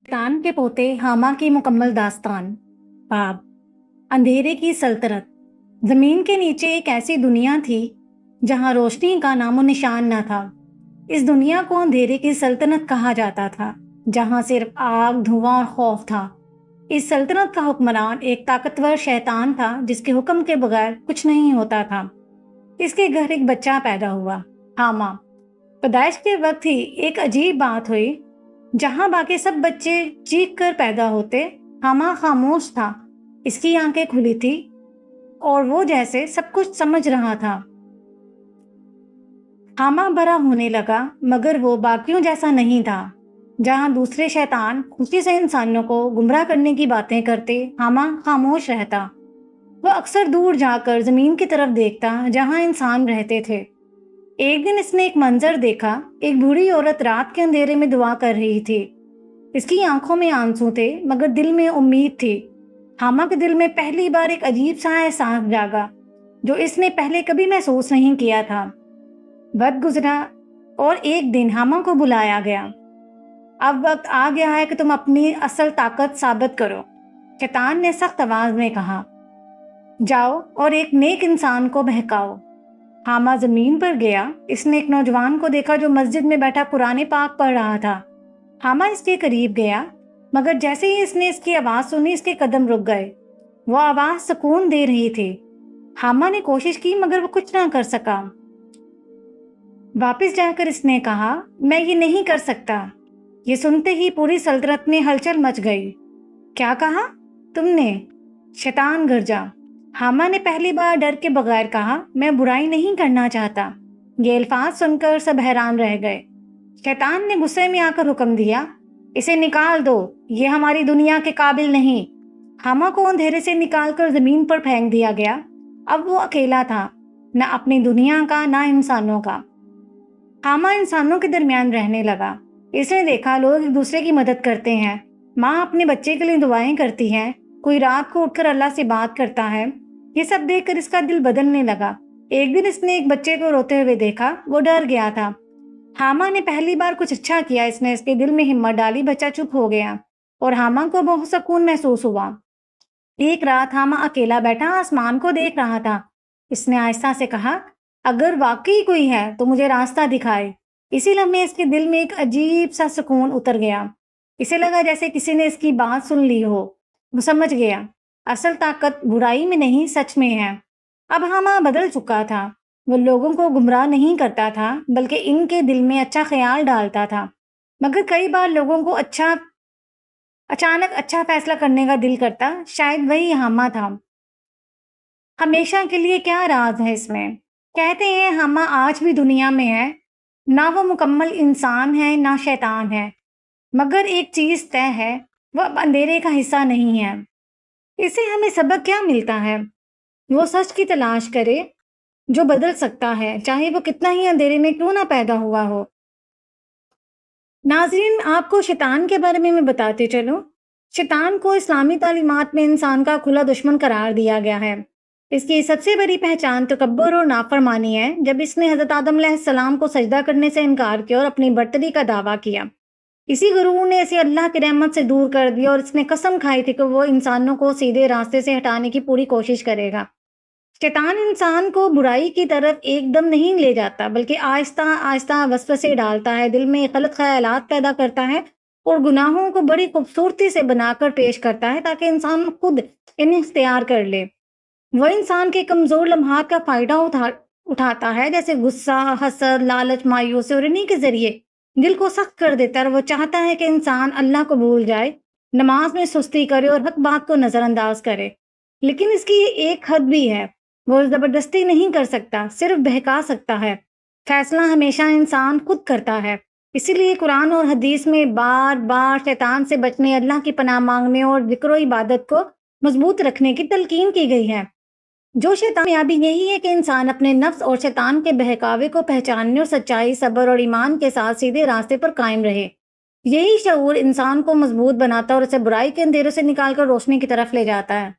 शैतान के पोते हामा की मुकम्मल दास्तान। बाब अंधेरे की सल्तनत। जमीन के नीचे एक ऐसी दुनिया थी जहां रोशनी का नामो निशान न था। इस दुनिया को अंधेरे की सल्तनत कहा जाता था, जहां सिर्फ आग, धुआं और खौफ था। इस सल्तनत का हुक्मरान एक ताकतवर शैतान था जिसके हुक्म के बगैर कुछ नहीं होता था। इसके घर एक बच्चा पैदा हुआ, हामा। पैदाइश के वक्त ही एक अजीब बात हुई। जहां बाकी सब बच्चे चीख कर पैदा होते, हामा खामोश था। इसकी आंखें खुली थी और वो जैसे सब कुछ समझ रहा था। हामा बड़ा होने लगा, मगर वो बाकियों जैसा नहीं था। जहां दूसरे शैतान खुशी से इंसानों को गुमराह करने की बातें करते, हामा खामोश रहता। वो अक्सर दूर जाकर जमीन की तरफ देखता जहां इंसान रहते थे। एक दिन इसने एक मंजर देखा। एक बूढ़ी औरत रात के अंधेरे में दुआ कर रही थी। इसकी आंखों में आंसू थे, मगर दिल में उम्मीद थी। हामा के दिल में पहली बार एक अजीब सा एहसास जागा जो इसने पहले कभी महसूस नहीं किया था। वक्त गुजरा और एक दिन हामा को बुलाया गया। अब वक्त आ गया है कि तुम अपनी असल ताकत साबित करो, शैतान ने सख्त आवाज में कहा। जाओ और एक नेक इंसान को बहकाओ। हामा जमीन पर गया। इसने एक नौजवान को देखा जो मस्जिद में बैठा कुरान पाक पढ़ रहा था। हामा इसके करीब गया, मगर जैसे ही इसने इसकी आवाज सुनी, इसके कदम रुक गए। वो आवाज सुकून दे रही थी। हामा ने कोशिश की, मगर वो कुछ ना कर सका। वापस जाकर इसने कहा, मैं ये नहीं कर सकता। ये सुनते ही पूरी सल्तनत में हलचल मच गई। क्या कहा तुमने? शैतान गरजा। हामा ने पहली बार डर के बगैर कहा, मैं बुराई नहीं करना चाहता। ये अल्फाज सुनकर सब हैरान रह गए। शैतान ने गुस्से में आकर हुक्म दिया, इसे निकाल दो, ये हमारी दुनिया के काबिल नहीं। हामा को अंधेरे से निकालकर जमीन पर फेंक दिया गया। अब वो अकेला था, न अपनी दुनिया का न इंसानों का। हामा इंसानों के दरमियान रहने लगा। इसने देखा लोग एक दूसरे की मदद करते हैं। माँ अपने बच्चे के लिए दुआएं करती है, कोई रात को उठकर अल्लाह से बात करता है। ये सब देखकर इसका दिल बदलने लगा। एक दिन इसने एक बच्चे को रोते हुए देखा। वो डर गया था। हामा ने पहली बार कुछ अच्छा किया। इसने इसके दिल में हिम्मत डाली। बच्चा चुप हो गया और हामा को बहुत सुकून महसूस हुआ। एक रात हामा अकेला बैठा आसमान को देख रहा था। इसने आहिस्ता से कहा, अगर वाकई कोई है तो मुझे रास्ता दिखाए। इसी लम्हे इसके दिल में एक अजीब सा सुकून उतर गया। इसे लगा जैसे किसी ने इसकी बात सुन ली हो। वो समझ गया, असल ताकत बुराई में नहीं, सच में है। अब हामा बदल चुका था। वो लोगों को गुमराह नहीं करता था, बल्कि इनके दिल में अच्छा ख्याल डालता था। मगर कई बार लोगों को अचानक अच्छा फैसला करने का दिल करता। शायद वही हामा था। हमेशा के लिए क्या राज है इसमें? कहते हैं हामा आज भी दुनिया में है। ना वो मुकम्मल इंसान है, ना शैतान है, मगर एक चीज तय है, वह अब अंधेरे का हिस्सा नहीं है। इससे हमें सबक क्या मिलता है? वो सच की तलाश करे जो बदल सकता है, चाहे वो कितना ही अंधेरे में क्यों ना पैदा हुआ हो। नाज़रीन, आपको शैतान के बारे में मैं बताते चलूं। शैतान को इस्लामी तालीमात में इंसान का खुला दुश्मन करार दिया गया है। इसकी सबसे बड़ी पहचान तकब्बुर और नाफरमानी है। जब इसने हज़रत आदम अलैहिस्सलाम को सजदा करने से इनकार किया और अपनी बर्तरी का दावा किया, इसी गुरूर ने इसे अल्लाह की रहमत से दूर कर दिया और इसने कसम खाई थी कि वो इंसानों को सीधे रास्ते से हटाने की पूरी कोशिश करेगा। शैतान इंसान को बुराई की तरफ एकदम नहीं ले जाता, बल्कि आहिस्ता आहिस्ता वसवसे डालता है, दिल में गलत ख्यालात पैदा करता है और गुनाहों को बड़ी खूबसूरती से बनाकर पेश करता है ताकि इंसान खुद इन्हें इख्तियार कर ले। वह इंसान के कमज़ोर लम्हात का फ़ायदा उठाता है, जैसे गुस्सा, हसद, लालच, मायूसी, और इन्हीं के ज़रिए दिल को सख्त कर देता है। और वो चाहता है कि इंसान अल्लाह को भूल जाए, नमाज में सुस्ती करे और हक बात को नज़रअंदाज करे। लेकिन इसकी एक हद भी है। वो ज़बरदस्ती नहीं कर सकता, सिर्फ बहका सकता है। फैसला हमेशा इंसान खुद करता है। इसीलिए कुरान और हदीस में बार बार शैतान से बचने, अल्लाह की पनाह मांगने और ज़िक्र व इबादत को मजबूत रखने की तलकीन की गई है। जो शैतानियाबी यही है कि इंसान अपने नफ्स और शैतान के बहकावे को पहचानने और सच्चाई, सब्र और ईमान के साथ सीधे रास्ते पर कायम रहे। यही शऊर इंसान को मजबूत बनाता है और उसे बुराई के अंधेरों से निकालकर रोशनी की तरफ ले जाता है।